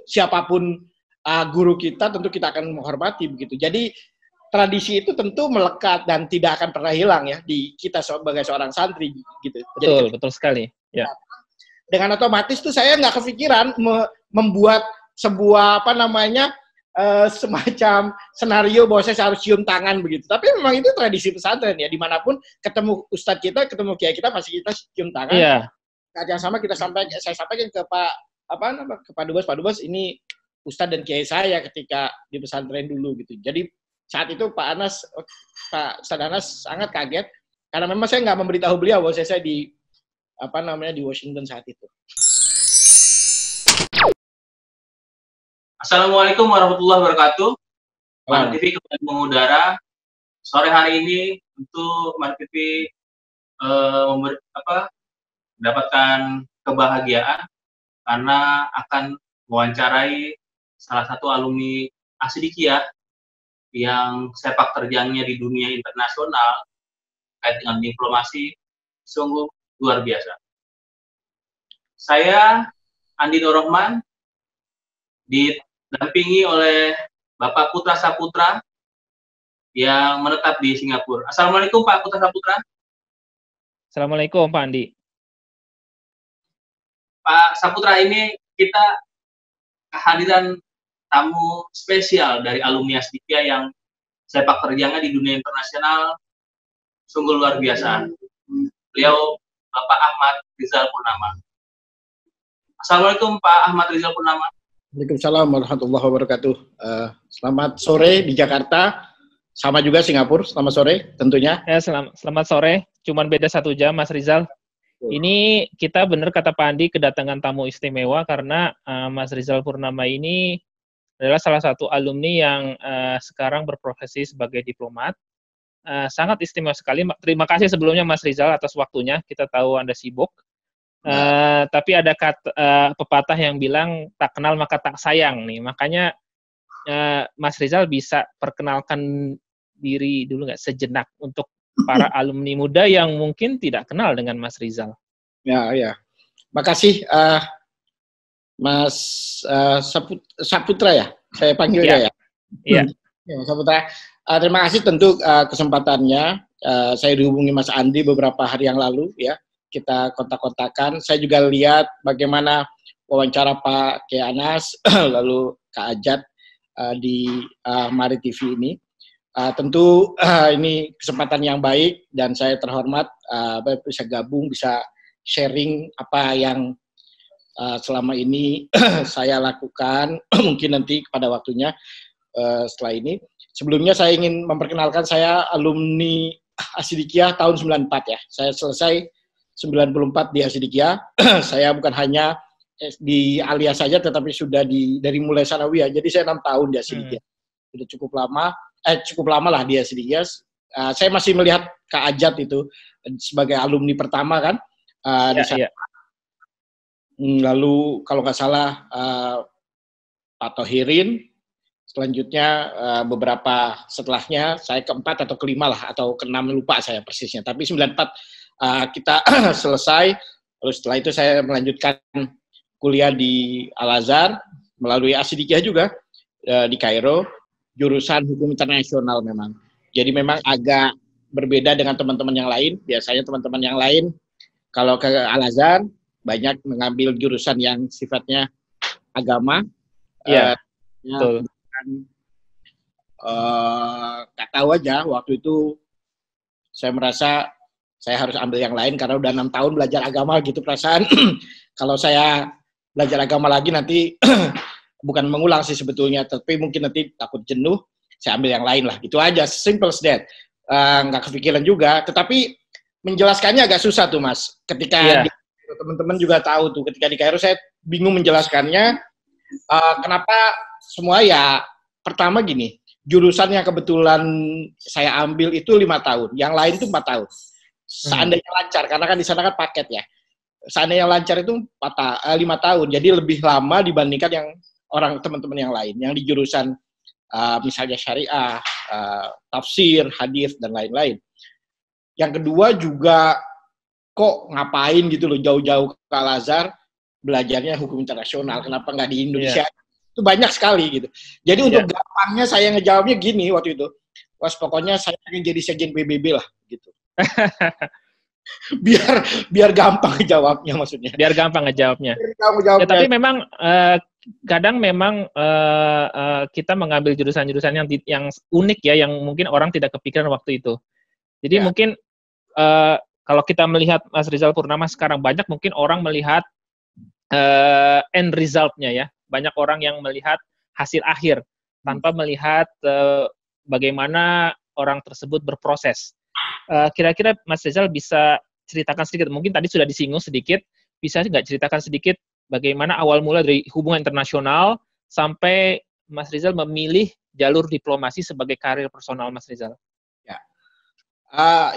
siapapun guru kita tentu kita akan menghormati begitu. Jadi tradisi itu tentu melekat dan tidak akan pernah hilang ya di kita sebagai seorang santri gitu. Betul, betul sekali. Ya. Dengan otomatis tuh saya nggak kepikiran membuat sebuah semacam senario bahwa saya harus cium tangan begitu. Tapi memang itu tradisi pesantren ya, dimanapun ketemu ustadz kita, ketemu kiai kita pasti kita cium tangan. Iya. Nah, yang sama saya sampaikan ke Pak Dubes, ini ustadz dan kiai saya ketika di pesantren dulu gitu. Jadi saat itu Pak Ustadz Anas sangat kaget karena memang saya nggak memberitahu beliau bahwa saya di Washington saat itu. Assalamualaikum warahmatullahi wabarakatuh. Mari TV kembali mengudara. Sore hari ini tentu Mari TV mendapatkan kebahagiaan karena akan mewawancarai salah satu alumni Asidikiyah yang sepak terjangnya di dunia internasional terkait dengan diplomasi sungguh luar biasa. Saya Andi Nur Rahman didampingi oleh Bapak Putra Saputra yang menetap di Singapura. Assalamualaikum Pak Putra Saputra. Assalamualaikum Pak Andi. Pak Saputra, ini kita kehadiran tamu spesial dari alumni Asidikiyah yang sepak terjangnya di dunia internasional sungguh luar biasa. Beliau Bapak Ahmad Rizal Purnama. Assalamualaikum Pak Ahmad Rizal Purnama. Waalaikumsalam warahmatullahi wabarakatuh. Selamat sore di Jakarta. Sama juga Singapura. Selamat sore tentunya. Ya, selamat sore. Cuman beda 1 jam Mas Rizal. Ini kita benar kata Pak Andi kedatangan tamu istimewa karena Mas Rizal Purnama ini adalah salah satu alumni yang sekarang berprofesi sebagai diplomat. Sangat istimewa sekali. Terima kasih sebelumnya Mas Rizal atas waktunya. Kita tahu Anda sibuk. Tapi ada pepatah yang bilang tak kenal maka tak sayang nih. Makanya Mas Rizal bisa perkenalkan diri dulu nggak sejenak untuk para alumni muda yang mungkin tidak kenal dengan Mas Rizal. Ya. Makasih Mas Saputra ya, saya panggilnya ya. Iya. Saputra. Terima kasih tentu kesempatannya. Saya dihubungi Mas Andi beberapa hari yang lalu ya. Kita kontak-kontakan. Saya juga lihat bagaimana wawancara Pak Kiai Anas lalu Kak Ajat di Mari TV ini. Tentu ini kesempatan yang baik dan saya terhormat bisa gabung, bisa sharing apa yang selama ini saya lakukan, mungkin nanti pada waktunya setelah ini. Sebelumnya saya ingin memperkenalkan saya alumni Asidikiyah tahun 94 ya. Saya selesai 94 di Asidikiyah. Saya bukan hanya di Alia saja, tetapi sudah dari mulai sanawiyah. Jadi saya 6 tahun di Asidikiyah. Sudah cukup lama lah di Asidikiyah. Saya masih melihat Kak Ajat itu sebagai alumni pertama kan. Di sana. Iya. Lalu kalau nggak salah Pak Tohirin, selanjutnya beberapa setelahnya saya keempat atau kelima lah atau keenam, lupa saya persisnya. Tapi 94 kita selesai. Lalu setelah itu saya melanjutkan kuliah di Al-Azhar melalui Asidikiyah juga di Kairo, jurusan hukum internasional memang. Jadi memang agak berbeda dengan teman-teman yang lain. Biasanya teman-teman yang lain kalau ke Al-Azhar banyak mengambil jurusan yang sifatnya agama. Iya, betul. Gak tahu aja, waktu itu saya merasa saya harus ambil yang lain karena udah 6 tahun belajar agama gitu perasaan. Kalau saya belajar agama lagi nanti bukan mengulang sih sebetulnya, tapi mungkin nanti takut jenuh, saya ambil yang lain lah. Gitu aja, simple as that. Nggak kepikiran juga, tetapi menjelaskannya agak susah tuh Mas. Ketika teman-teman juga tahu tuh, ketika di Kairo saya bingung menjelaskannya. Kenapa semua ya, pertama gini, jurusan yang kebetulan saya ambil itu 5 tahun, yang lain itu 4 tahun. Seandainya lancar, karena kan di sana kan paket ya. Seandainya lancar itu 5 tahun, jadi lebih lama dibandingkan yang teman-teman yang lain, yang di jurusan misalnya syariah, tafsir, hadis dan lain-lain. Yang kedua juga kok ngapain gitu loh jauh-jauh ke Al-Azhar, belajarnya hukum internasional, kenapa nggak di Indonesia? Itu banyak sekali gitu. Jadi untuk gampangnya saya ngejawabnya gini waktu itu, pokoknya saya pengen jadi sekjen PBB lah gitu. biar gampang jawabnya maksudnya. Biar gampang ngejawabnya. Ya, tapi memang kadang memang kita mengambil jurusan-jurusan yang unik ya, yang mungkin orang tidak kepikiran waktu itu. Jadi mungkin kalau kita melihat Mas Rizal Purnama sekarang, banyak mungkin orang melihat end result-nya ya. Banyak orang yang melihat hasil akhir tanpa melihat bagaimana orang tersebut berproses. Kira-kira Mas Rizal bisa ceritakan sedikit, mungkin tadi sudah disinggung sedikit, bisa nggak ceritakan sedikit bagaimana awal mula dari hubungan internasional sampai Mas Rizal memilih jalur diplomasi sebagai karir personal Mas Rizal? Ya,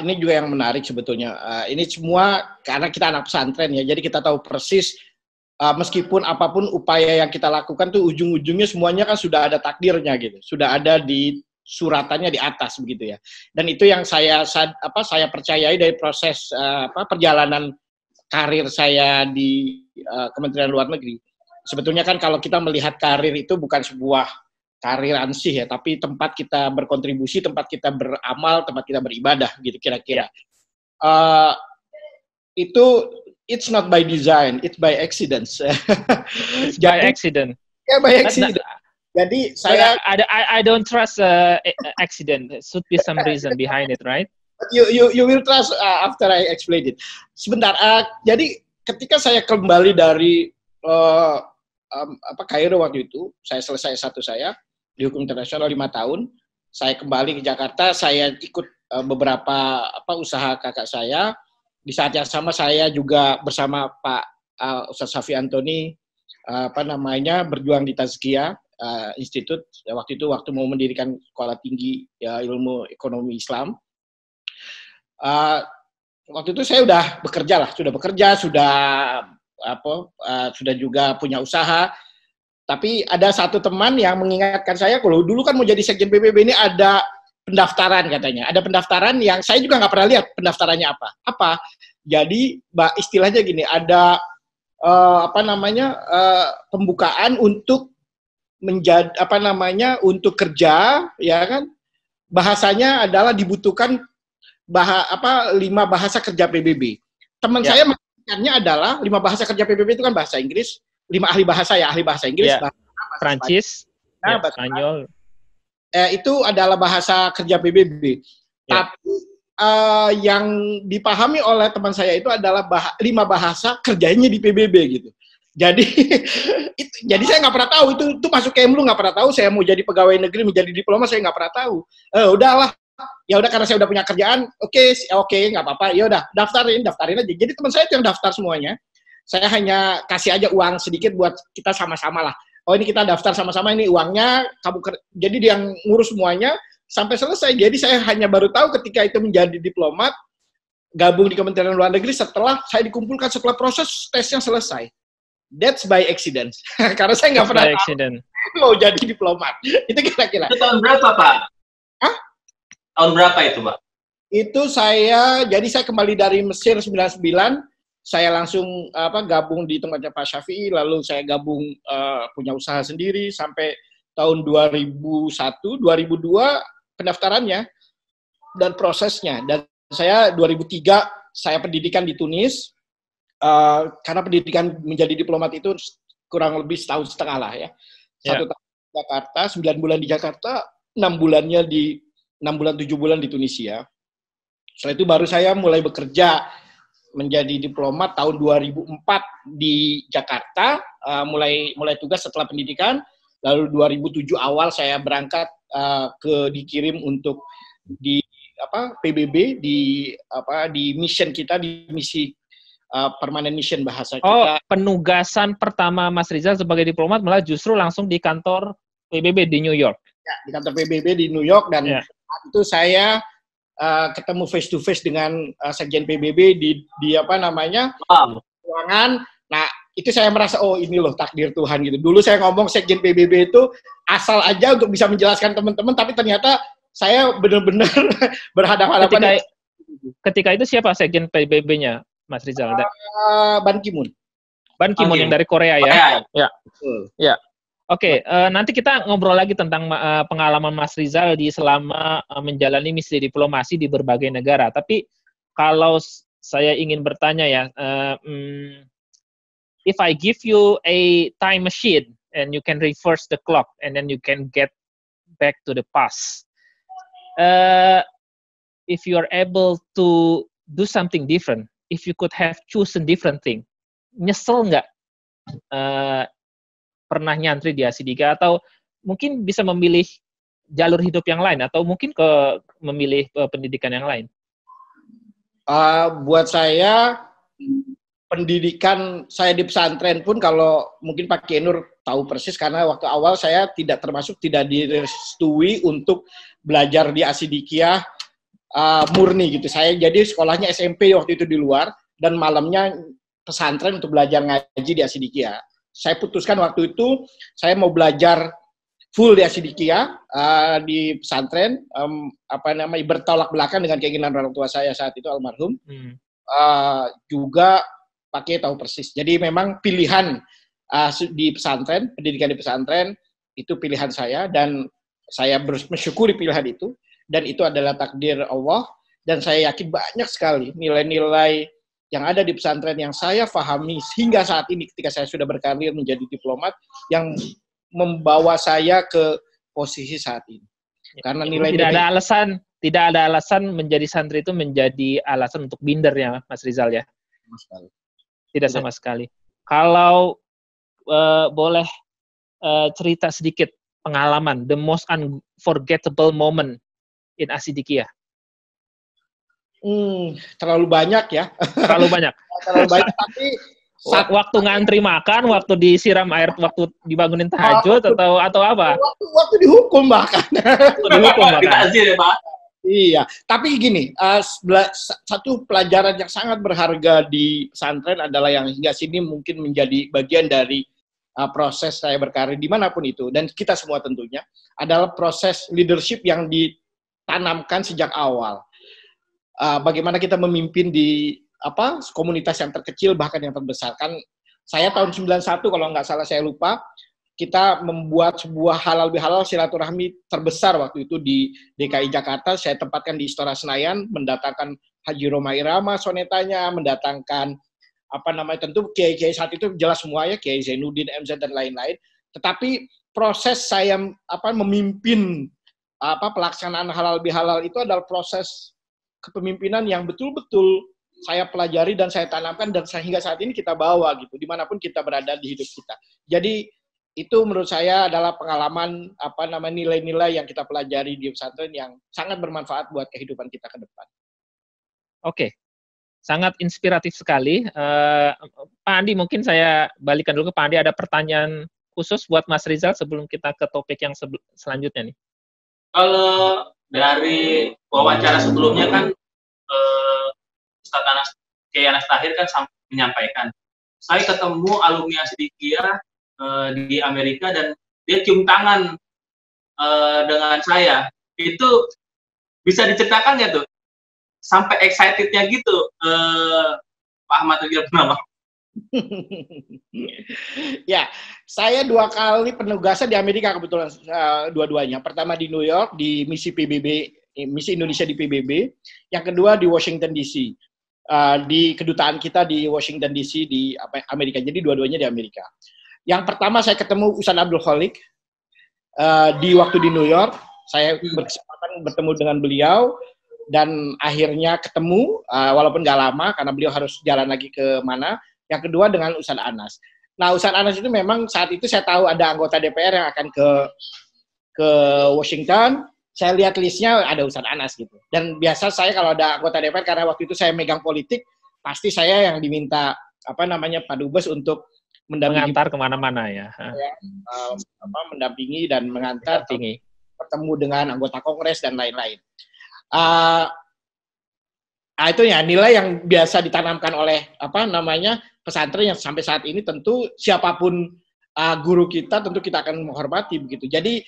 ini juga yang menarik sebetulnya. Ini semua karena kita anak pesantren ya, jadi kita tahu persis meskipun apapun upaya yang kita lakukan tuh ujung-ujungnya semuanya kan sudah ada takdirnya gitu, sudah ada di suratannya di atas begitu ya. Dan itu yang saya percayai dari proses perjalanan karir saya di Kementerian Luar Negeri. Sebetulnya kan kalau kita melihat karir itu bukan sebuah karir ansih ya, tapi tempat kita berkontribusi, tempat kita beramal, tempat kita beribadah gitu kira-kira. Itu it's not by design, it's by accident. It's by accident. Ya, by accident. Jadi saya I don't trust accident. There should be some reason behind it, right? You will trust after I explain it. Sebentar. Jadi ketika saya kembali dari Kairo waktu itu, saya selesai S1 saya di hukum internasional 5 tahun. Saya kembali ke Jakarta. Saya ikut beberapa usaha kakak saya. Di saat yang sama saya juga bersama Pak Ustadz Safi Antoni berjuang di Tazkiyah Institute waktu mau mendirikan sekolah tinggi ilmu ekonomi Islam. Waktu itu saya sudah juga punya usaha. Tapi ada satu teman yang mengingatkan saya, kalau dulu kan mau jadi sekjen PBB ini ada pendaftaran katanya. Ada pendaftaran yang saya juga nggak pernah lihat pendaftarannya apa. Jadi istilahnya gini, ada pembukaan untuk menjadi untuk kerja, ya kan? Bahasanya adalah dibutuhkan 5 bahasa kerja PBB. Teman saya mengingatkannya adalah 5 bahasa kerja PBB itu kan bahasa Inggris, 5 ahli bahasa Inggris, bahasa Prancis, Spanyol. Itu adalah bahasa kerja PBB. Tapi yang dipahami oleh teman saya itu adalah 5 bahasa kerjanya di PBB gitu. Jadi saya nggak pernah tahu itu masuk Kemlu, nggak pernah tahu. Saya mau jadi pegawai negeri, menjadi diplomat, saya nggak pernah tahu. Udahlah, ya udah karena saya udah punya kerjaan, oke nggak apa-apa. Ya udah daftarin aja. Jadi teman saya itu yang daftar semuanya. Saya hanya kasih aja uang sedikit buat kita sama-sama lah. Oh ini kita daftar sama-sama, ini uangnya jadi dia yang ngurus semuanya sampai selesai. Jadi saya hanya baru tahu ketika itu menjadi diplomat, gabung di Kementerian Luar Negeri setelah saya dikumpulkan setelah proses tesnya selesai. That's by accident. Karena saya nggak pernah mau jadi diplomat. Itu kira-kira. Itu tahun berapa, Pak? Hah? Tahun berapa itu, Pak? Itu saya kembali dari Mesir 99, saya langsung gabung di tempatnya Pak Syafi'i, lalu saya gabung punya usaha sendiri sampai tahun 2001, 2002 pendaftarannya dan prosesnya. Dan saya 2003 saya pendidikan di Tunis. Karena pendidikan menjadi diplomat itu kurang lebih 1,5 tahun lah ya. 1 tahun di Jakarta, 9 bulan di Jakarta, 6 bulan 7 bulan di Tunisia. Setelah itu baru saya mulai bekerja menjadi diplomat tahun 2004 di Jakarta, mulai tugas setelah pendidikan. Lalu 2007 awal saya berangkat dikirim untuk di PBB di mission kita, di misi permanent mission bahasa kita. Oh, penugasan pertama Mas Rizal sebagai diplomat malah justru langsung di kantor PBB di New York. Ya, di kantor PBB di New York, dan itu saya ketemu face to face dengan sekjen PBB di ruangan. Nah, itu saya merasa ini loh takdir Tuhan gitu. Dulu saya ngomong sekjen PBB itu asal aja untuk bisa menjelaskan teman-teman, tapi ternyata saya benar-benar berhadapan-hadapan. Ketika itu siapa sekjen PBB-nya? Mas Rizal? Ban Ki-moon. Ban Ki-moon yang dari Korea ya. Ya. Ya. Oke, nanti kita ngobrol lagi tentang pengalaman Mas Rizal di selama menjalani misi diplomasi di berbagai negara. Tapi kalau saya ingin bertanya ya, if I give you a time machine and you can reverse the clock and then you can get back to the past, if you are able to do something different, if you could have chosen different thing, nyesel nggak pernah nyantri di Asidika, atau mungkin bisa memilih jalur hidup yang lain, atau mungkin memilih pendidikan yang lain? Buat saya, pendidikan saya di pesantren pun, kalau mungkin Pak Kiai Nur tahu persis, karena waktu awal saya tidak direstui untuk belajar di Asidikiah murni gitu. Saya jadi sekolahnya SMP waktu itu di luar, dan malamnya pesantren untuk belajar ngaji di Asidikiah. Saya putuskan waktu itu saya mau belajar full di Asidikiah di pesantren, bertolak belakang dengan keinginan orang tua saya saat itu almarhum. Juga pakai tahu persis. Jadi memang pilihan di pesantren, pendidikan di pesantren itu pilihan saya, dan saya bersyukuri pilihan itu, dan itu adalah takdir Allah, dan saya yakin banyak sekali nilai-nilai yang ada di pesantren yang saya pahami hingga saat ini ketika saya sudah berkarir menjadi diplomat, yang membawa saya ke posisi saat ini. Karena tidak ada alasan menjadi santri itu menjadi alasan untuk minder ya, Mas Rizal ya. Tidak sama sekali. Kalau boleh cerita sedikit pengalaman, the most unforgettable moment in Asidikiah. Terlalu banyak ya. Terlalu banyak. Terlalu banyak, tapi waktu ngantri makan, waktu disiram air, waktu dibangunin tahajud, atau apa? Waktu dihukum bahkan. Ditazir ya, Pak. Iya, tapi gini, satu pelajaran yang sangat berharga di pesantren adalah yang hingga sini mungkin menjadi bagian dari proses saya berkarir dimanapun itu, dan kita semua tentunya, adalah proses leadership yang ditanamkan sejak awal. Bagaimana kita memimpin di komunitas yang terkecil bahkan yang terbesar. Kan saya tahun 91 kalau nggak salah, saya lupa, kita membuat sebuah halal bihalal silaturahmi terbesar waktu itu di DKI Jakarta. Saya tempatkan di Istora Senayan, mendatangkan Haji Roma Irama sonetanya, mendatangkan tentu kiai-kiai saat itu jelas semuanya, Kiai Zainuddin, MZ dan lain-lain. Tetapi proses saya memimpin pelaksanaan halal bihalal itu adalah proses kepemimpinan yang betul-betul saya pelajari dan saya tanamkan, dan hingga saat ini kita bawa gitu dimanapun kita berada di hidup kita. Jadi itu menurut saya adalah pengalaman nilai-nilai yang kita pelajari di pesantren yang sangat bermanfaat buat kehidupan kita ke depan. Oke, sangat inspiratif sekali. Pak Andi, mungkin saya balikan dulu ke Pak Andi. Ada pertanyaan khusus buat Mas Rizal sebelum kita ke topik yang selanjutnya nih? Kalau dari wawancara sebelumnya kan Ustadz Kiai Anas Tahir kan menyampaikan, saya ketemu alumni Asidikiah di Amerika dan dia cium tangan dengan saya. Itu bisa diceritakan nggak tuh? Sampai excitednya gitu, Pak Ahmad Rizal Purnama. Ya, saya 2 kali penugasan di Amerika kebetulan, dua-duanya. Pertama di New York di misi PBB, misi Indonesia di PBB. Yang kedua di Washington DC, di kedutaan kita di Washington DC di Amerika. Jadi dua-duanya di Amerika. Yang pertama saya ketemu Ustadz Abdul Khalik di waktu di New York. Saya berkesempatan bertemu dengan beliau dan akhirnya ketemu walaupun nggak lama karena beliau harus jalan lagi ke mana. Yang kedua dengan Ustadz Anas. Nah, Ustadz Anas itu memang saat itu saya tahu ada anggota DPR yang akan ke Washington. Saya lihat listnya ada Ustadz Anas gitu. Dan biasa saya kalau ada anggota DPR, karena waktu itu saya megang politik, pasti saya yang diminta Pak Dubes untuk mengantar kemana-mana ya. Mendampingi dan mengantar, bertemu dengan anggota Kongres dan lain-lain. Itu ya nilai yang biasa ditanamkan oleh pesantren yang sampai saat ini tentu siapapun guru kita tentu kita akan menghormati begitu. Jadi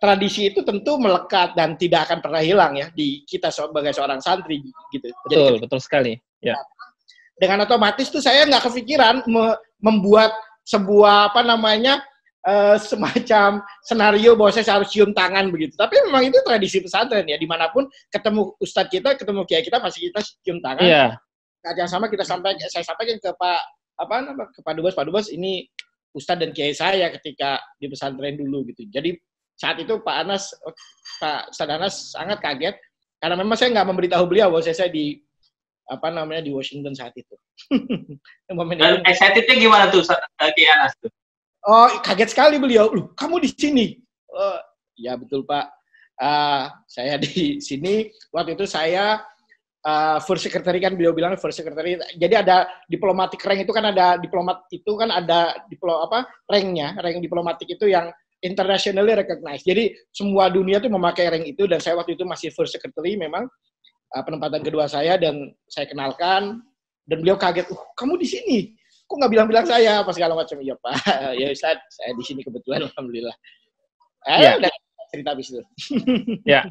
tradisi itu tentu melekat dan tidak akan pernah hilang ya di kita sebagai seorang santri gitu. Betul, betul sekali. Ya. Dengan otomatis tuh saya nggak kepikiran membuat sebuah semacam senario bahwa saya harus cium tangan begitu. Tapi memang itu tradisi pesantren ya, dimanapun ketemu ustadz kita, ketemu kiai kita pasti kita cium tangan. Iya. Saat yang sama saya sampaikan ke Pak Dubes, ini ustadz dan kiai saya ketika di pesantren dulu gitu. Jadi saat itu Pak Ustadz Anas sangat kaget karena memang saya nggak memberitahu beliau bahwa saya di Washington saat itu. Dan excitednya gimana tuh Ki Anas tuh? Oh, kaget sekali beliau. Loh, kamu di sini? Ya betul Pak. Saya di sini. Waktu itu saya first secretary, kan beliau bilang first secretary. Jadi ada diplomatic rank itu kan ada diplomat itu kan ada ranknya, rank diplomatik itu yang internationally recognized. Jadi semua dunia tuh memakai rank itu dan saya waktu itu masih first secretary memang. Penempatan kedua saya dan saya kenalkan dan beliau kaget, kamu di sini, kok nggak bilang saya apa segala macam. Iya Pak, ya Ustaz, saya di sini kebetulan, alhamdulillah. Udah cerita habis itu. Ya,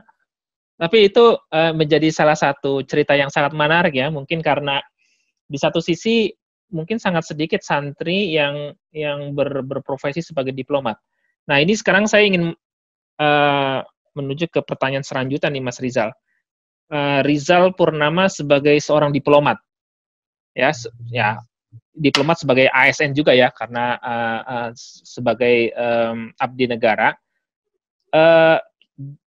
tapi itu menjadi salah satu cerita yang sangat menarik ya, mungkin karena di satu sisi mungkin sangat sedikit santri yang berprofesi sebagai diplomat. Nah ini sekarang saya ingin menuju ke pertanyaan selanjutnya nih Mas Rizal. Rizal Purnama sebagai seorang diplomat, ya diplomat sebagai ASN juga ya, karena sebagai abdi negara.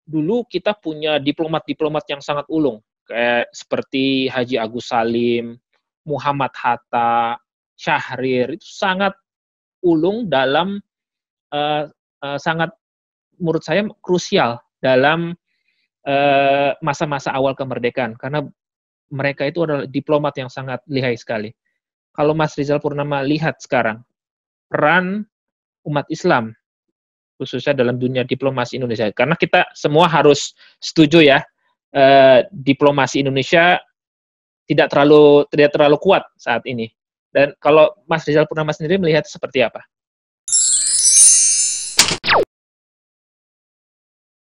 Dulu kita punya diplomat-diplomat yang sangat ulung, kayak seperti Haji Agus Salim, Muhammad Hatta, Syahrir, itu sangat ulung dalam sangat menurut saya krusial dalam masa-masa awal kemerdekaan, karena mereka itu adalah diplomat yang sangat lihai sekali. Kalau Mas Rizal Purnama lihat sekarang, peran umat Islam, khususnya dalam dunia diplomasi Indonesia, karena kita semua harus setuju ya, diplomasi Indonesia tidak terlalu kuat saat ini. Dan kalau Mas Rizal Purnama sendiri melihat seperti apa?